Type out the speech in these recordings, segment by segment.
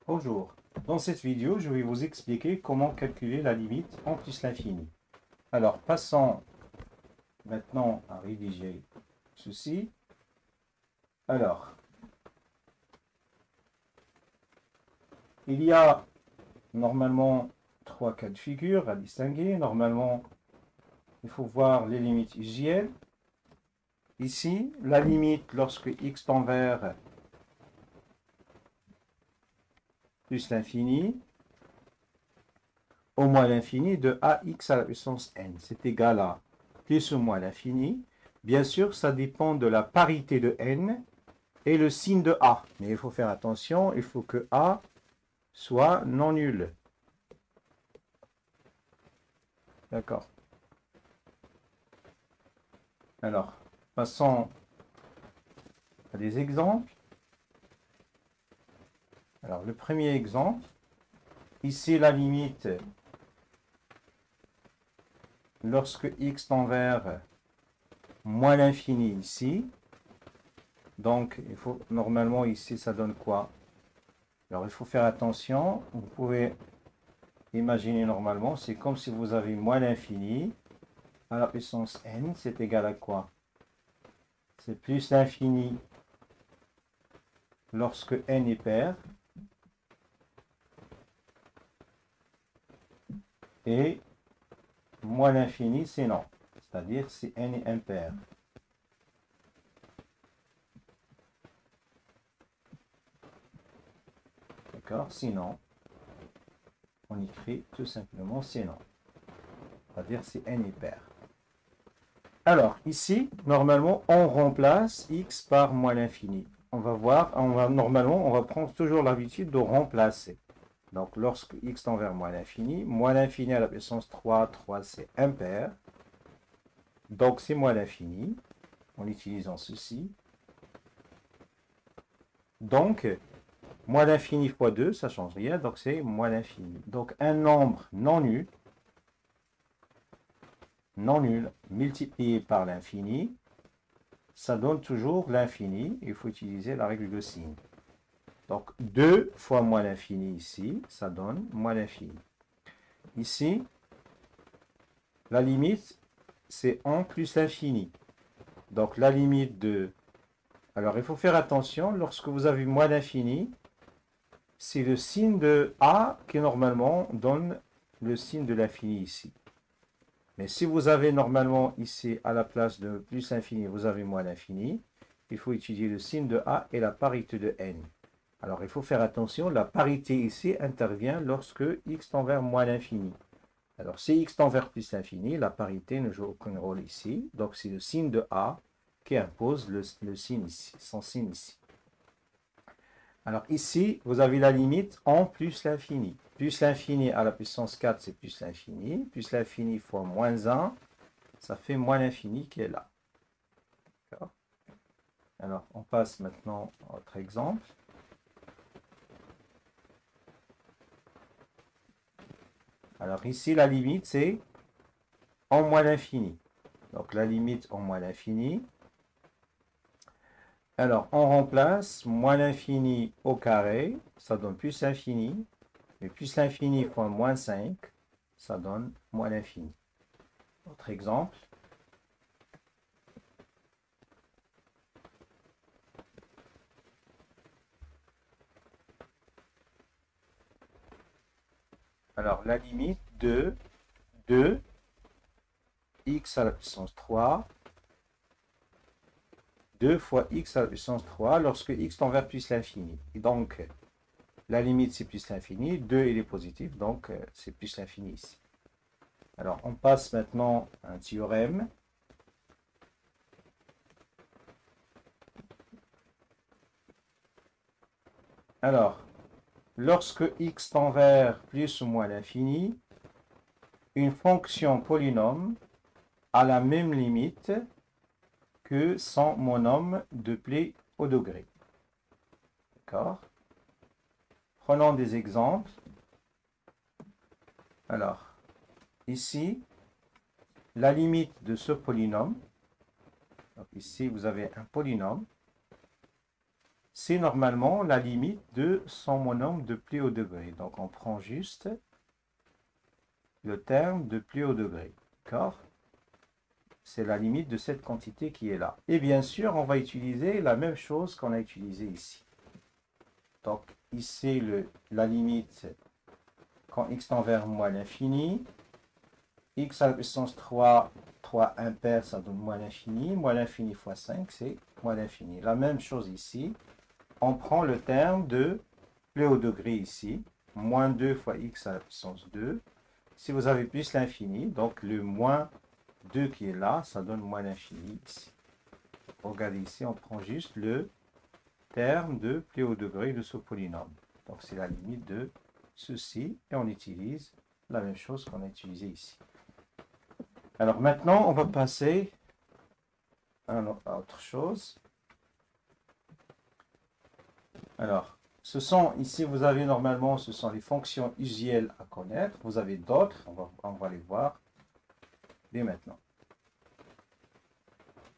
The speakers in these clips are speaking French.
Bonjour, dans cette vidéo, je vais vous expliquer comment calculer la limite en plus l'infini. Alors, passons maintenant à rédiger ceci. Alors, il y a normalement trois cas de figure à distinguer. Normalement, il faut voir les limites usuelles. Ici, la limite lorsque x tend vers plus l'infini, au moins l'infini de ax à la puissance n. C'est égal à plus ou moins l'infini. Bien sûr, ça dépend de la parité de n et le signe de a. Mais il faut faire attention, il faut que a soit non nul. D'accord. Alors, passons à des exemples. Alors, le premier exemple, ici la limite lorsque x tend vers moins l'infini ici. Donc, il faut normalement ici, ça donne quoi? Alors, il faut faire attention. Vous pouvez imaginer normalement, c'est comme si vous avez moins l'infini à la puissance n, c'est égal à quoi? C'est plus l'infini lorsque n est pair et moins l'infini, c'est non. C'est-à-dire si n est impair. D'accord? Sinon, on écrit tout simplement c'est non. C'est-à-dire si n est pair. Alors, ici, normalement, on remplace x par moins l'infini. On va voir, normalement, on va prendre toujours l'habitude de remplacer. Donc, lorsque x tend vers moins l'infini à la puissance 3, 3 c'est impair. Donc, c'est moins l'infini, en utilisant ceci. Donc, moins l'infini fois 2, ça ne change rien, donc c'est moins l'infini. Donc, un nombre non nul, multiplié par l'infini, ça donne toujours l'infini. Il faut utiliser la règle de signe. Donc, 2 fois moins l'infini ici, ça donne moins l'infini. Ici, la limite, c'est 1 plus l'infini. Donc, la limite de... Alors, il faut faire attention, lorsque vous avez moins l'infini, c'est le signe de A qui, normalement, donne le signe de l'infini ici. Mais si vous avez normalement ici, à la place de plus l'infini, vous avez moins l'infini, il faut étudier le signe de A et la parité de n. Alors, il faut faire attention, la parité ici intervient lorsque x tend vers moins l'infini. Alors, si x tend vers plus l'infini, la parité ne joue aucun rôle ici. Donc, c'est le signe de A qui impose le signe ici, son signe ici. Alors, ici, vous avez la limite en plus l'infini. Plus l'infini à la puissance 4, c'est plus l'infini. Plus l'infini fois moins 1, ça fait moins l'infini qui est là. Alors, on passe maintenant à autre exemple. Alors ici, la limite, c'est en moins l'infini. Donc la limite en moins l'infini. Alors, on remplace moins l'infini au carré, ça donne plus l'infini. Et plus l'infini fois moins 5, ça donne moins l'infini. Autre exemple. Alors, la limite de 2 x à la puissance 3, 2 fois x à la puissance 3 lorsque x tend vers plus l'infini. Et donc, la limite c'est plus l'infini, 2 il est positif, donc c'est plus l'infini ici. Alors, on passe maintenant à un théorème. Alors, lorsque x tend vers plus ou moins l'infini, une fonction polynôme a la même limite que son monôme de Plé au degré. D'accord? Prenons des exemples. Alors, ici, la limite de ce polynôme, donc ici vous avez un polynôme, c'est normalement la limite de son monome de pli au degré. Donc, on prend juste le terme de pli au degré. D'accord? C'est la limite de cette quantité qui est là. Et bien sûr, on va utiliser la même chose qu'on a utilisé ici. Donc, ici, la limite, quand x tend vers moins l'infini, x à la puissance 3, 3 impair, ça donne moins l'infini. Moins l'infini fois 5, c'est moins l'infini. La même chose ici. On prend le terme de pli au degré ici. Moins 2 fois x à la puissance 2. Si vous avez plus l'infini, donc le moins 2 qui est là, ça donne moins l'infini ici. Regardez ici, on prend juste le terme de pli au degré de ce polynôme. Donc c'est la limite de ceci et on utilise la même chose qu'on a utilisé ici. Alors maintenant, on va passer à autre chose. Alors, ici vous avez normalement, ce sont les fonctions usuelles à connaître. Vous avez d'autres, on va les voir dès maintenant.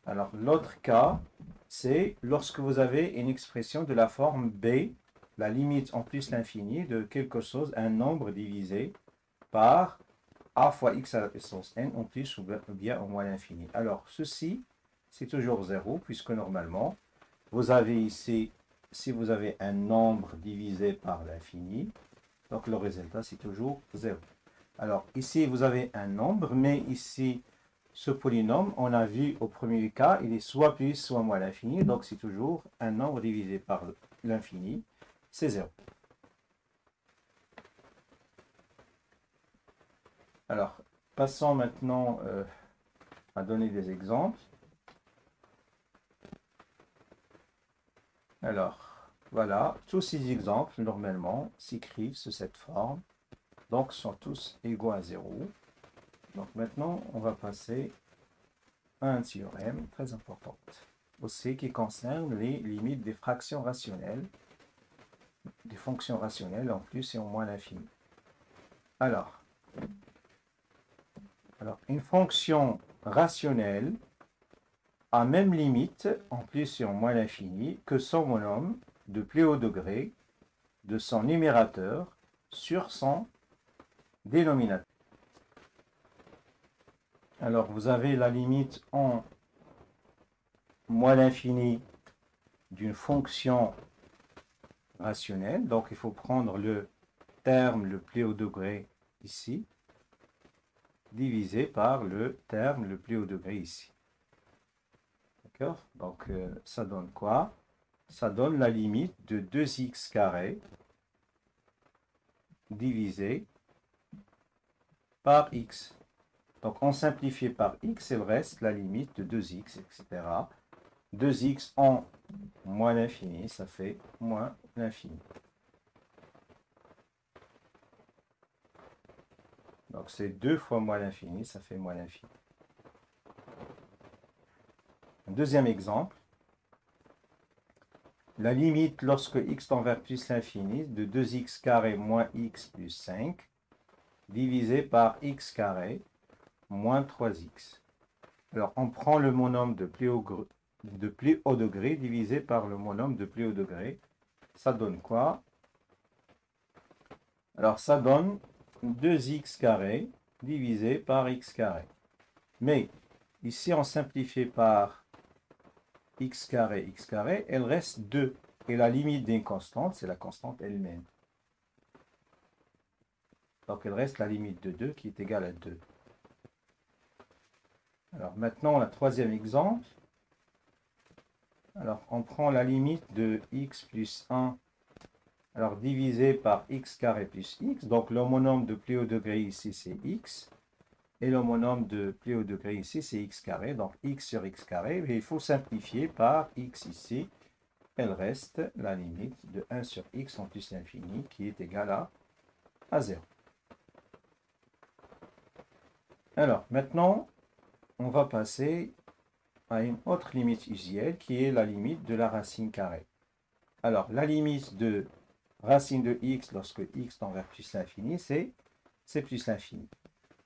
Alors, l'autre cas, c'est lorsque vous avez une expression de la forme b, la limite en plus l'infini de quelque chose, un nombre divisé par a fois x à la puissance n en plus ou bien au moins l'infini. Alors, ceci, c'est toujours 0, puisque normalement, vous avez ici, si vous avez un nombre divisé par l'infini, donc le résultat, c'est toujours 0. Alors, ici, vous avez un nombre, mais ici, ce polynôme, on a vu au premier cas, il est soit plus, soit moins l'infini, donc c'est toujours un nombre divisé par l'infini, c'est 0. Alors, passons maintenant à donner des exemples. Alors, voilà, tous ces exemples, normalement, s'écrivent sous cette forme, donc sont tous égaux à 0. Donc maintenant, on va passer à un théorème très important, aussi qui concerne les limites des fractions rationnelles, des fonctions rationnelles en plus et en moins l'infini. Alors, une fonction rationnelle a même limite en plus et en moins l'infini que son monome de plus haut degré de son numérateur sur son dénominateur. Alors, vous avez la limite en moins l'infini d'une fonction rationnelle. Donc, il faut prendre le terme le plus haut degré ici, divisé par le terme le plus haut degré ici. D'accord? Donc, ça donne quoi? Ça donne la limite de 2x carré divisé par x. Donc, on simplifie par x, il reste la limite de 2x, etc. 2x en moins l'infini, ça fait moins l'infini. Donc, c'est 2 fois moins l'infini, ça fait moins l'infini. Un deuxième exemple. La limite lorsque x tend vers plus l'infini de 2x carré moins x plus 5 divisé par x carré moins 3x. Alors, on prend le monome de plus haut degré divisé par le monome de plus haut degré. Ça donne quoi? Alors, ça donne 2x carré divisé par x carré. Mais, ici, on simplifie par x carré, elle reste 2. Et la limite d'une constante, c'est la constante elle-même. Donc, il reste la limite de 2 qui est égale à 2. Alors, maintenant, le troisième exemple. Alors, on prend la limite de x plus 1, alors divisé par x carré plus x. Donc, l'homonyme de plus haut degré ici, c'est x. Et l'homonyme de plus haut degré ici, c'est x carré. Donc, x sur x carré. Et il faut simplifier par x ici. Elle reste la limite de 1 sur x en plus l'infini qui est égal à 0. Alors, maintenant, on va passer à une autre limite usuelle qui est la limite de la racine carrée. Alors, la limite de racine de x lorsque x tend vers plus l'infini, c'est plus l'infini.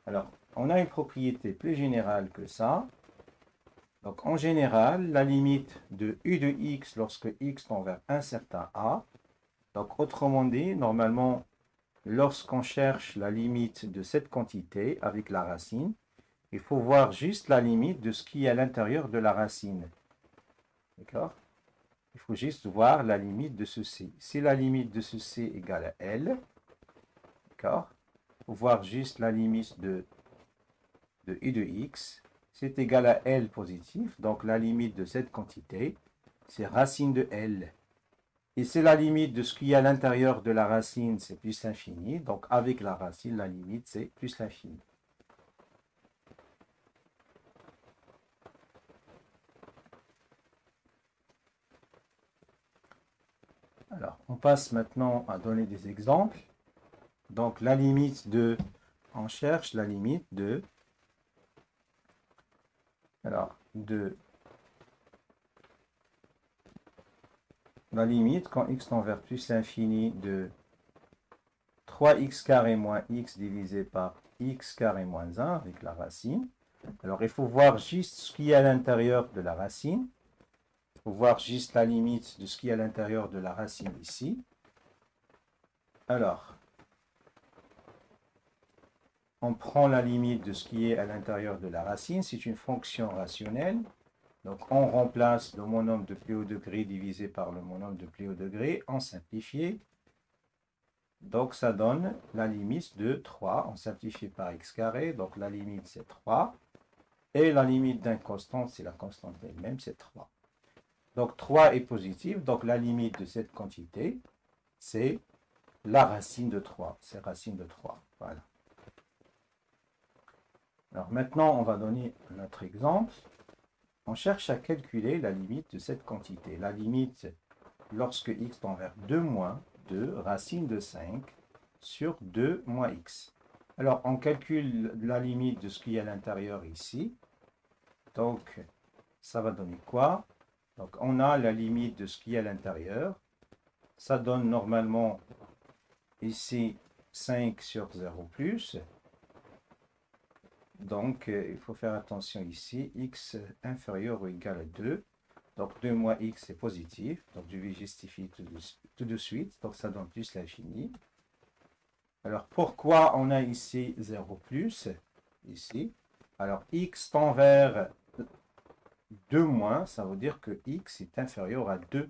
Alors, on a une propriété plus générale que ça. Donc, en général, la limite de u de x lorsque x tend vers un certain a. Donc, autrement dit, normalement, lorsqu'on cherche la limite de cette quantité avec la racine, il faut voir juste la limite de ce qui est à l'intérieur de la racine. D'accord? Il faut juste voir la limite de ceci. Si la limite de ceci égale à L, d'accord? Il faut voir juste la limite de u de x. C'est égal à L positif, donc la limite de cette quantité, c'est racine de L. Et c'est la limite de ce qui est à l'intérieur de la racine, c'est plus l'infini. Donc avec la racine, la limite, c'est plus l'infini. Alors, on passe maintenant à donner des exemples. Donc la limite de, on cherche la limite de, alors, de la limite quand x tend vers plus l'infini de 3x carré moins x divisé par x carré moins 1 avec la racine. Alors, il faut voir juste ce qui est à l'intérieur de la racine. Il faut voir juste la limite de ce qui est à l'intérieur de la racine ici. Alors, on prend la limite de ce qui est à l'intérieur de la racine. C'est une fonction rationnelle. Donc, on remplace le monôme de plus haut degré divisé par le monôme de plus haut degré en simplifié. Donc, ça donne la limite de 3. On simplifie par x carré. Donc, la limite, c'est 3. Et la limite d'un constant, c'est la constante elle-même, c'est 3. Donc, 3 est positif. Donc, la limite de cette quantité, c'est la racine de 3. C'est racine de 3. Voilà. Alors, maintenant, on va donner notre exemple. On cherche à calculer la limite de cette quantité. La limite, lorsque x tend vers 2 moins 2, racine de 5 sur 2 moins x. Alors, on calcule la limite de ce qui est à l'intérieur ici. Donc, ça va donner quoi? Donc, on a la limite de ce qui est à l'intérieur. Ça donne normalement ici 5 sur 0 plus. Donc, il faut faire attention ici, x inférieur ou égal à 2. Donc, 2 moins x est positif. Donc, je vais justifier tout de suite. Donc, ça donne plus l'infini. Alors, pourquoi on a ici 0 plus, ici? Alors, x tend vers 2 moins, ça veut dire que x est inférieur à 2.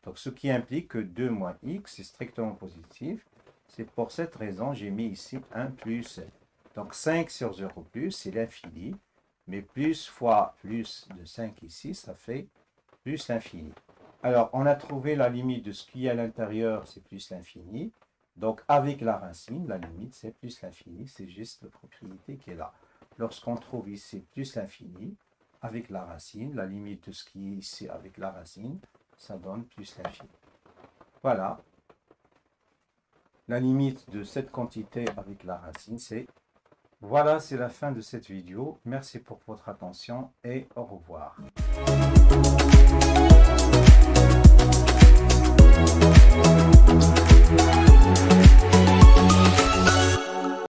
Donc, ce qui implique que 2 moins x est strictement positif. C'est pour cette raison, j'ai mis ici un plus. Donc, 5 sur 0 plus, c'est l'infini. Mais plus fois plus de 5 ici, ça fait plus l'infini. Alors, on a trouvé la limite de ce qui est à l'intérieur, c'est plus l'infini. Donc, avec la racine, la limite, c'est plus l'infini. C'est juste la propriété qui est là. Lorsqu'on trouve ici plus l'infini, avec la racine, la limite de ce qui est ici avec la racine, ça donne plus l'infini. Voilà. La limite de cette quantité avec la racine, c'est... Voilà, c'est la fin de cette vidéo. Merci pour votre attention et au revoir.